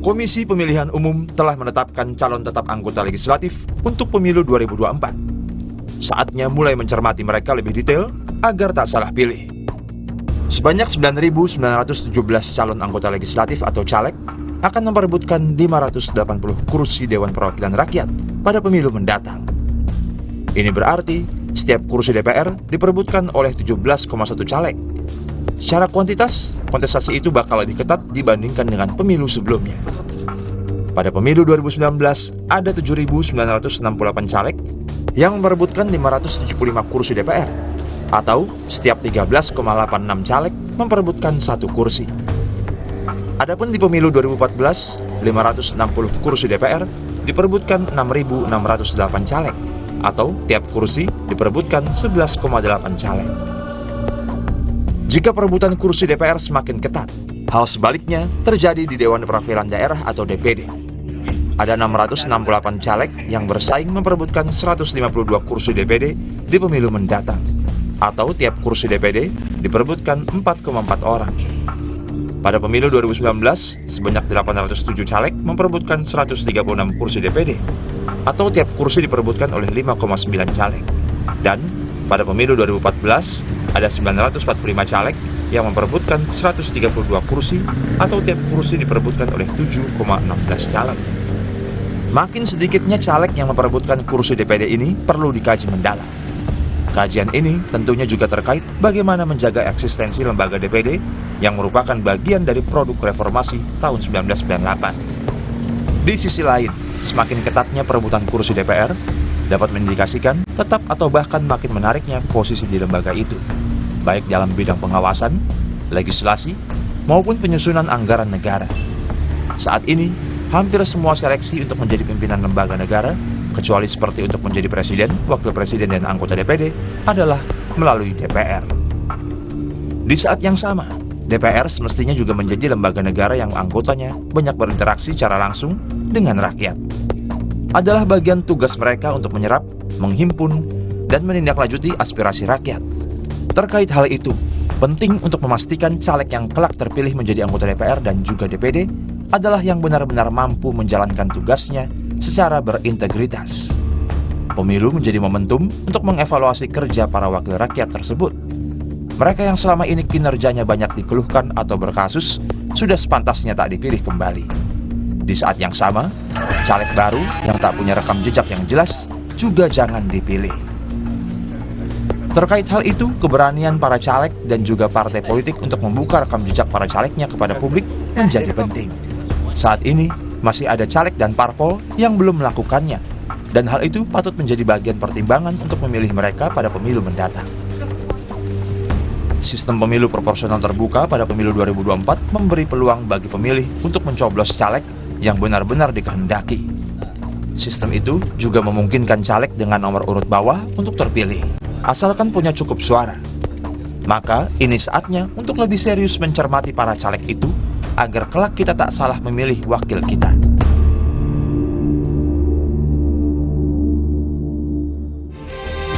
Komisi Pemilihan Umum telah menetapkan calon tetap anggota legislatif untuk pemilu 2024. Saatnya mulai mencermati mereka lebih detail agar tak salah pilih. Sebanyak 9.917 calon anggota legislatif atau caleg akan memperebutkan 580 kursi Dewan Perwakilan Rakyat pada pemilu mendatang. Ini berarti setiap kursi DPR diperebutkan oleh 17,1 caleg. Secara kuantitas, kontestasi itu bakal lebih ketat dibandingkan dengan pemilu sebelumnya. Pada pemilu 2019, ada 7.968 caleg yang memperebutkan 575 kursi DPR, atau setiap 13,86 caleg memperebutkan satu kursi. Adapun di pemilu 2014, 560 kursi DPR diperebutkan 6.608 caleg, atau tiap kursi diperebutkan 11,8 caleg. Jika perebutan kursi DPR semakin ketat, hal sebaliknya terjadi di Dewan Perwakilan Daerah atau DPD. Ada 668 caleg yang bersaing memperebutkan 152 kursi DPD di pemilu mendatang, atau tiap kursi DPD diperebutkan 4,4 orang. Pada pemilu 2019, sebanyak 807 caleg memperebutkan 136 kursi DPD, atau tiap kursi diperebutkan oleh 5,9 caleg. Dan pada pemilu 2014, ada 945 caleg yang memperebutkan 132 kursi, atau tiap kursi diperebutkan oleh 7,16 caleg. Makin sedikitnya caleg yang memperebutkan kursi DPD ini perlu dikaji mendalam. Kajian ini tentunya juga terkait bagaimana menjaga eksistensi lembaga DPD yang merupakan bagian dari produk reformasi tahun 1998. Di sisi lain, semakin ketatnya perebutan kursi DPR dapat mengindikasikan tetap atau bahkan makin menariknya posisi di lembaga itu, baik dalam bidang pengawasan, legislasi, maupun penyusunan anggaran negara. Saat ini, hampir semua seleksi untuk menjadi pimpinan lembaga negara, kecuali seperti untuk menjadi presiden, wakil presiden, dan anggota DPD, adalah melalui DPR. Di saat yang sama, DPR semestinya juga menjadi lembaga negara yang anggotanya banyak berinteraksi secara langsung dengan rakyat. Adalah bagian tugas mereka untuk menyerap, menghimpun, dan menindaklanjuti aspirasi rakyat. Terkait hal itu, penting untuk memastikan caleg yang kelak terpilih menjadi anggota DPR dan juga DPD adalah yang benar-benar mampu menjalankan tugasnya secara berintegritas. Pemilu menjadi momentum untuk mengevaluasi kerja para wakil rakyat tersebut. Mereka yang selama ini kinerjanya banyak dikeluhkan atau berkasus sudah sepantasnya tak dipilih kembali. Di saat yang sama, caleg baru yang tak punya rekam jejak yang jelas juga jangan dipilih. Terkait hal itu, keberanian para caleg dan juga partai politik untuk membuka rekam jejak para calegnya kepada publik menjadi penting. Saat ini, masih ada caleg dan parpol yang belum melakukannya, dan hal itu patut menjadi bagian pertimbangan untuk memilih mereka pada pemilu mendatang. Sistem pemilu proporsional terbuka pada pemilu 2024 memberi peluang bagi pemilih untuk mencoblos caleg yang benar-benar dikehendaki. Sistem itu juga memungkinkan caleg dengan nomor urut bawah untuk terpilih, asalkan punya cukup suara. Maka ini saatnya untuk lebih serius mencermati para caleg itu, agar kelak kita tak salah memilih wakil kita.